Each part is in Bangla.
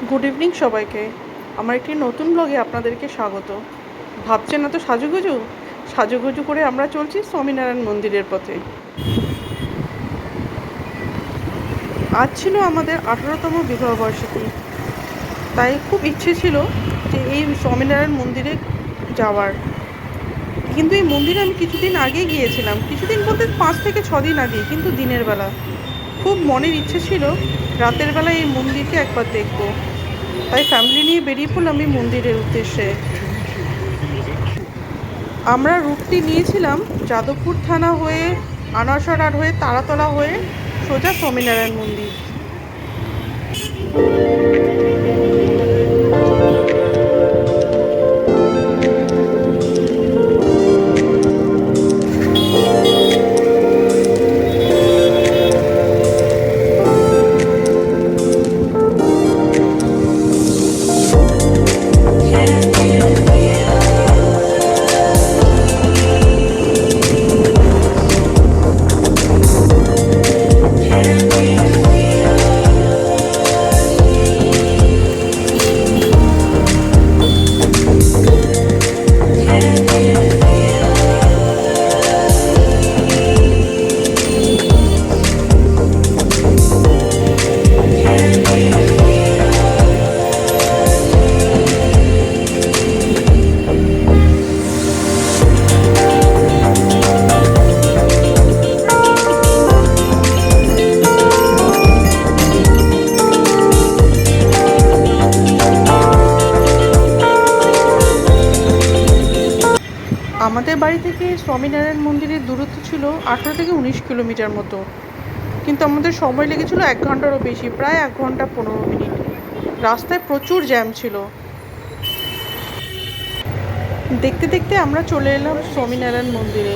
গুড ইভিনিং সবাইকে। আমার একটি নতুন ব্লগে আপনাদেরকে স্বাগত। ভাবছেন না তো সাজুগুজু করে আমরা চলছি স্বামীনারায়ণ মন্দিরের পথে। আজ ছিল আমাদের 18তম বিবাহবার্ষিকী, তাই খুব ইচ্ছে ছিল যে এই স্বামীনারায়ণ মন্দিরে যাওয়ার। কিন্তু এই মন্দিরে আমি কিছুদিন আগে গিয়েছিলাম, কিছুদিন বলতে 5 থেকে 6 দিন আগে, কিন্তু দিনের বেলা। খুব মনের ইচ্ছে ছিল রাতের বেলা এই মন্দিরকে একবার দেখব, তাই ফ্যামিলি নিয়ে বেরিয়ে পড়লাম এই মন্দিরের উদ্দেশ্যে। আমরা রুটটি নিয়েছিলাম যাদবপুর থানা হয়ে, আনারসরার হয়ে, তারাতলা হয়ে সোজা স্বামীনারায়ণ মন্দির। আমাদের বাড়ি থেকে স্বামীনারায়ণ মন্দিরের দূরত্ব ছিল 18 থেকে 19 কিলোমিটার মতো, কিন্তু আমাদের সময় লেগেছিল 1 ঘন্টারও বেশি, প্রায় 1 ঘন্টা 15 মিনিট। রাস্তায় প্রচুর জ্যাম ছিল। দেখতে দেখতে আমরা চলে এলাম স্বামীনারায়ণ মন্দিরে।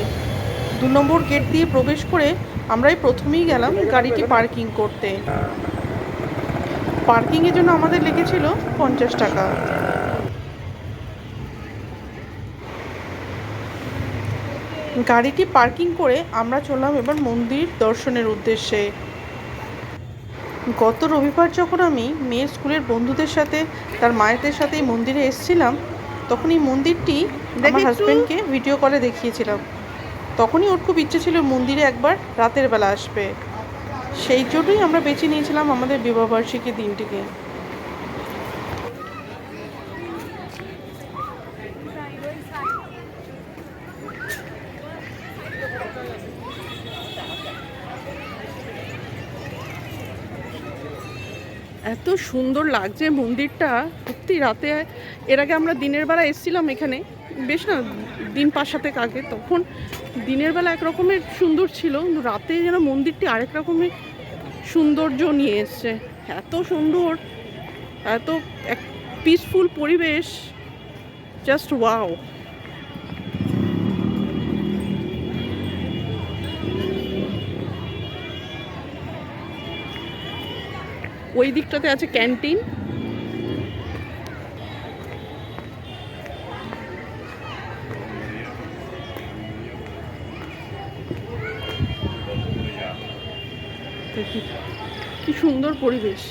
2 নম্বর গেট দিয়ে প্রবেশ করে আমরাই প্রথমেই গেলাম গাড়িটি পার্কিং করতে। পার্কিংয়ের জন্য আমাদের লেগেছিল 50 টাকা। গাড়িটি পার্কিং করে আমরা চললাম এবার মন্দির দর্শনের উদ্দেশ্যে। গত রবিবার যখন আমি মেয়ের স্কুলের বন্ধুদের সাথে, তার মায়েদের সাথে এই মন্দিরে এসেছিলাম, তখন এই মন্দিরটি আমার হাজব্যান্ডকে ভিডিও কলে দেখিয়েছিলাম। তখনই ওর খুব ইচ্ছে ছিল মন্দিরে একবার রাতের বেলা আসবে, সেই জন্যই আমরা বেছে নিয়েছিলাম আমাদের বিবাহবার্ষিকীর দিনটিকে। এত সুন্দর লাগছে মন্দিরটা সত্যি। রাতে, এর আগে আমরা দিনের বেলা এসেছিলাম এখানে, বেশ না দিন 5-7 আগে, তখন দিনের বেলা এক রকমের সুন্দর ছিল, কিন্তু রাতে যেন মন্দিরটি আরেক রকমের সৌন্দর্য নিয়ে এসছে। এত সুন্দর, এত এক পিসফুল পরিবেশ, জাস্ট ওয়াও। ওই দিকটাতে আছে ক্যান্টিন। কি সুন্দর পরিবেশ।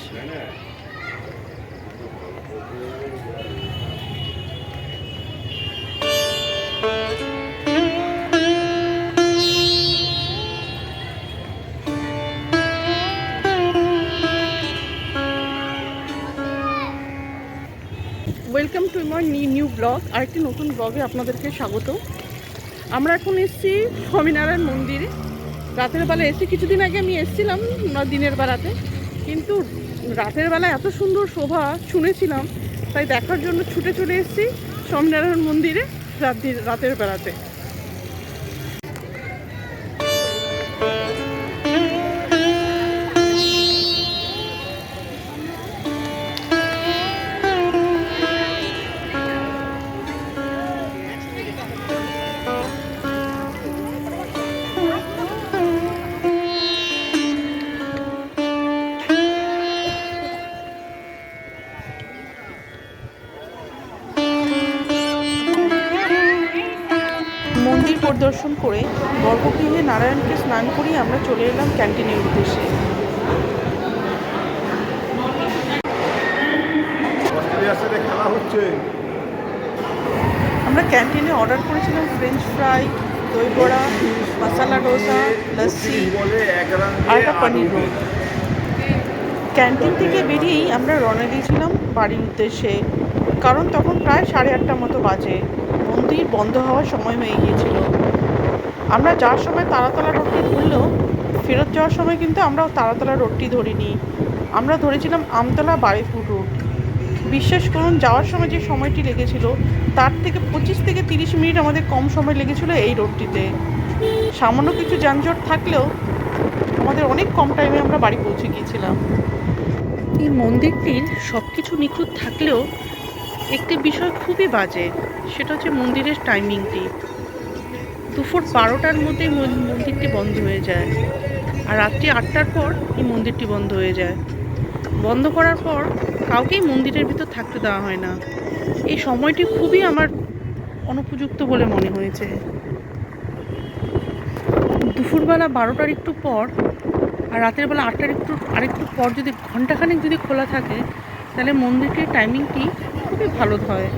Welcome to my new blog. আরেকটি নতুন ব্লগে আপনাদেরকে স্বাগত। আমরা এখন এসেছি স্বামীনারায়ণ মন্দিরে। রাতের বেলা এসে, কিছুদিন আগে আমি এসেছিলাম দিনের বেলাতে, কিন্তু রাতের বেলা এত সুন্দর শোভা শুনেছিলাম, তাই দেখার জন্য ছুটে চলে এসেছি স্বামীনারায়ণ মন্দিরে রাতের বেলাতে। মন্দির পরিদর্শন করে গর্ভগৃহে নারায়ণকে স্নান করিয়ে আমরা চলে এলাম ক্যান্টিনের উদ্দেশ্যে। সাথে খেলা হচ্ছে। আমরা ক্যান্টিনে অর্ডার করেছিলাম ফ্রেঞ্চ ফ্রাই, দই বড়া, মশালা ডোসা, লস্যি আর একটা পনির রোল। ক্যান্টিন থেকে বেরিয়েই আমরা রওনা দিয়েছিলাম বাড়ির উদ্দেশ্যে, কারণ তখন প্রায় 8:30 মতো বাজে। মন্দির বন্ধ হওয়ার সময় হয়ে গিয়েছিল। আমরা যাওয়ার সময় তারাতলা রোডটি ধরলেও ফেরত যাওয়ার সময় কিন্তু আমরা তারাতলা রোডটি ধরিনি, আমরা ধরেছিলাম আমতলা বারুইপুর রোড। বিশ্বাস করুন, যাওয়ার সময় যে সময়টি লেগেছিল তার থেকে 25 থেকে 30 মিনিট আমাদের কম সময় লেগেছিল এই রোডটিতে। সামান্য কিছু যানজট থাকলেও আমাদের অনেক কম টাইমে আমরা বাড়ি পৌঁছে গিয়েছিলাম। এই মন্দিরটির সব কিছু নিখুঁত থাকলেও একটি বিষয় খুবই বাজে, সেটা হচ্ছে মন্দিরের টাইমিংটি। দুপুর 12টার মধ্যেই মন্দিরটি বন্ধ হয়ে যায়, আর রাত্রি 8টার পর এই মন্দিরটি বন্ধ হয়ে যায়। বন্ধ করার পর কাউকেই মন্দিরের ভিতর থাকতে দেওয়া হয় না। এই সময়টি খুবই আমার অনুপযুক্ত বলে মনে হয়েছে। দুপুরবেলা 12টার একটু পর আর রাতের বেলা 8টার আরেকটু পর যদি ঘন্টাখানেক যদি খোলা থাকে, তাহলে মন্দিরটির টাইমিংটি খুবই ভালো হয়।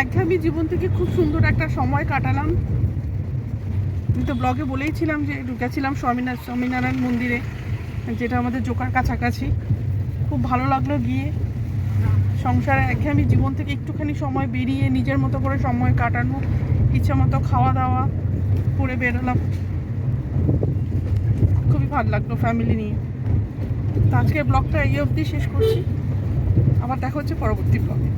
একঘেয়েমি জীবন থেকে খুব সুন্দর একটা সময় কাটালাম। আমি তো ব্লগে বলেইছিলাম যে ঢুকেছিলাম স্বামীনারায়ণ মন্দিরে, যেটা আমাদের জোকার কাছাকাছি। খুব ভালো লাগলো গিয়ে। সংসারে একঘেয়েমি জীবন থেকে একটুখানি সময় বেরিয়ে নিজের মতো করে সময় কাটানো, ইচ্ছা মতো খাওয়া দাওয়া করে বেরোলাম। খুবই ভালো লাগলো ফ্যামিলি নিয়ে। তো আজকের ব্লগটা এই অবধি শেষ করছি। আবার দেখা হচ্ছে পরবর্তী ব্লগে।